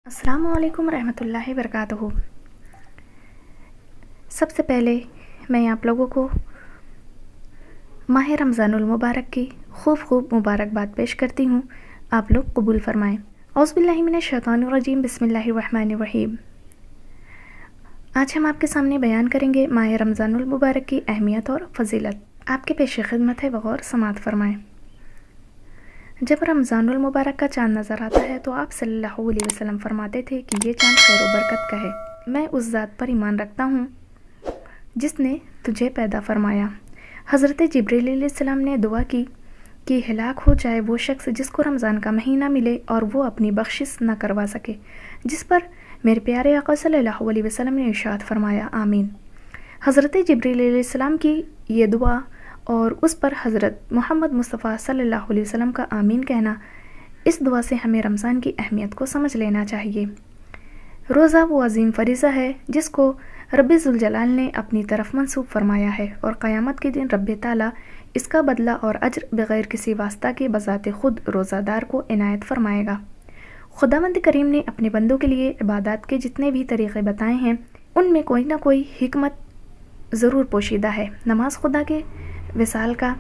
अस्सलाम वालेकुम रहमतुल्लाहि वबरकातुहू। सबसे पहले मैं आप लोगों को माह रमज़ानुल मुबारक की खूब मुबारकबाद पेश करती हूँ। आप लोग कबूल फरमाएँ। औज़ुबिल्लाहि मिनश शैतानिर रजीम, बिस्मिल्लाहिर रहमानिर रहीम। आज हम आपके सामने बयान करेंगे माह रमज़ानुल मुबारक की अहमियत और फजीलत। आपके पेश खिदमत है, बगौर समात फरमाएँ। जब रमज़ानुल मुबारक का चाँद नज़र आता है तो आप सल्लल्लाहु अलैहि वसल्लम फरमाते थे कि ये चाँद खैर व बरकत का है। मैं उस ज़ात पर ईमान रखता हूँ जिसने तुझे पैदा फरमाया। हज़रत जिब्रील अलैहिस्सलाम ने दुआ की कि हलाक हो जाए वो शख्स जिसको रमज़ान का महीना मिले और वो अपनी बख्शिश न करवा सके, जिस पर मेरे प्यारे आका सल्लल्लाहु अलैहि वसल्लम ने इरशाद फरमाया, आमीन। हज़रत जिब्रील अलैहिस्सलाम की ये दुआ और उस पर हज़रत मोहम्मद मुस्तफ़ा सल्लल्लाहु अलैहि वसल्लम का आमीन कहना, इस दुआ से हमें रमज़ान की अहमियत को समझ लेना चाहिए। रोज़ा वो अजीम फ़रीज़ा है जिसको रब्बे ज़ुल जलाल ने अपनी तरफ मंसूब फरमाया है और क़यामत के दिन रब्बे ताला इसका बदला और अज्र बग़ैर किसी वास्ता के बज़ाते ख़ुद रोज़ादार को इनायत फरमाएगा। खुदावंद करीम ने अपने बंदों के लिए इबादत के जितने भी तरीक़े बताए हैं उनमें कोई ना कोई हिकमत ज़रूर पोशीदा है। नमाज खुदा के विसाल का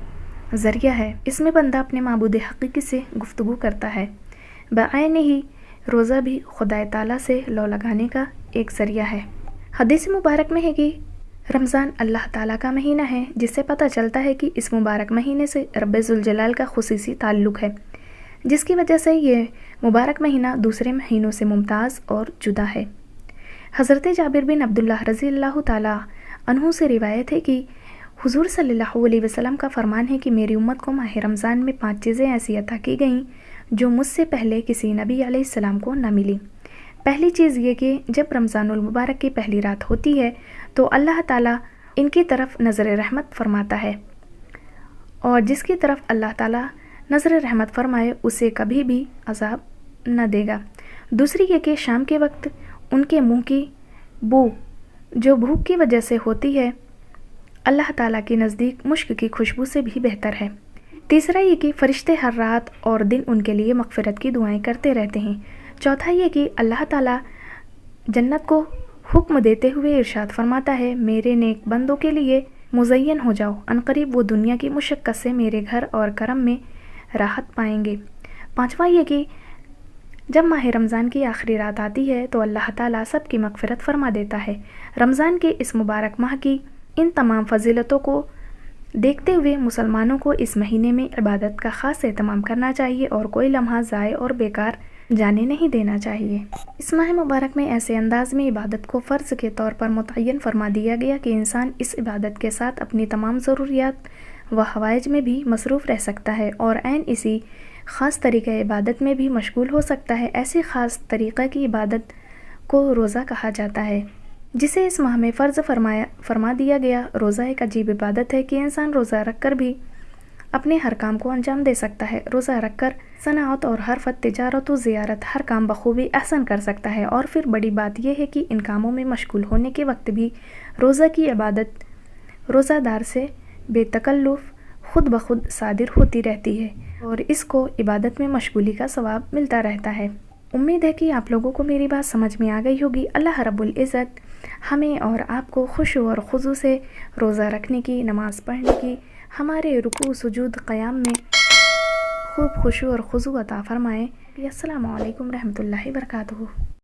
ज़रिया है। इसमें बंदा अपने माबूद हकीकी से गुफ्तगू करता है। बायन ही रोज़ा भी खुदा ताला से लौ लगाने का एक ज़रिया है। हदीस मुबारक में है कि रमज़ान अल्लाह ताला का महीना है, जिससे पता चलता है कि इस मुबारक महीने से रब्बे ज़ुल जलाल का खुसूसी ताल्लुक़ है, जिसकी वजह से ये मुबारक महीना दूसरे महीनों से मुमताज़ और जुदा है। हज़रत जाबिर बिन अब्दुल्लाह रज़ियल्लाहु ताला अन्हु से रिवायत है कि हुज़ूर सल्लल्लाहु अलैहि वसल्लम का फरमान है कि मेरी उम्मत को माह रमज़ान में 5 चीज़ें ऐसी अता की गईं जो मुझसे पहले किसी नबी अलैहिस्सलाम को न मिली। पहली चीज़ ये कि जब रमज़ानुल मुबारक की पहली रात होती है तो अल्लाह ताला इनकी तरफ नज़र रहमत फरमाता है और जिसकी तरफ अल्लाह ताला नज़र रहमत फरमाए उसे कभी भी अज़ाब न देगा। दूसरी ये कि शाम के वक्त उनके मुँह की बू जो भूख की वजह से होती है अल्लाह ताला के नज़दीक मुश्क की खुशबू से भी बेहतर है। तीसरा ये कि फ़रिश्ते हर रात और दिन उनके लिए मग़फ़िरत की दुआएं करते रहते हैं। चौथा ये कि अल्लाह ताला जन्नत को हुक्म देते हुए इरशाद फरमाता है, मेरे नेक बंदों के लिए मुज़य्यन हो जाओ, अनक़रीब वो दुनिया की मुशक्क़त से मेरे घर और करम में राहत पाएंगे। पाँचवा ये कि जब माह रमज़ान की आखिरी रात आती है तो अल्लाह ताला सब की मग़फ़िरत फरमा देता है। रमज़ान के इस मुबारक माह की इन तमाम फजीलतों को देखते हुए मुसलमानों को इस महीने में इबादत का ख़ास एहतमाम करना चाहिए और कोई लम्हा ज़ाय और बेकार जाने नहीं देना चाहिए। इस माह मुबारक में ऐसे अंदाज में इबादत को फ़र्ज़ के तौर पर मुतय्यन फरमा दिया गया कि इंसान इस इबादत के साथ अपनी तमाम ज़रूरियात व हवाइज में भी मसरूफ़ रह सकता है और ऐन इसी ख़ास तरीक़े इबादत में भी मशगूल हो सकता है। ऐसी ख़ास तरीक़े की इबादत को रोज़ा कहा जाता है, जिसे इस माह में फ़र्ज़ फरमा दिया गया। रोज़ा एक अजीब इबादत है कि इंसान रोज़ा रख कर भी अपने हर काम को अंजाम दे सकता है। रोज़ा रख कर सनाअत और हरफत, तिजारत व ज़ियारत हर काम बखूबी अहसन कर सकता है। और फिर बड़ी बात यह है कि इन कामों में मशगूल होने के वक्त भी रोज़ा की इबादत रोज़ादार से बेतकल्लुफ़ खुद ब खुद सादिर होती रहती है और इसको इबादत में मशगूली का सवाब मिलता रहता है। उम्मीद है कि आप लोगों को मेरी बात समझ में आ गई होगी। अल्लाह रब्बुल इज़्ज़त हमें और आपको खुशू और खुजू से रोज़ा रखने की, नमाज़ पढ़ने की, हमारे रुकू सुजूद क़याम में खूब खुशू और खुजू अता फ़रमाए। अस्सलामु अलैकुम रहमतुल्लाहि व बरकातुहू।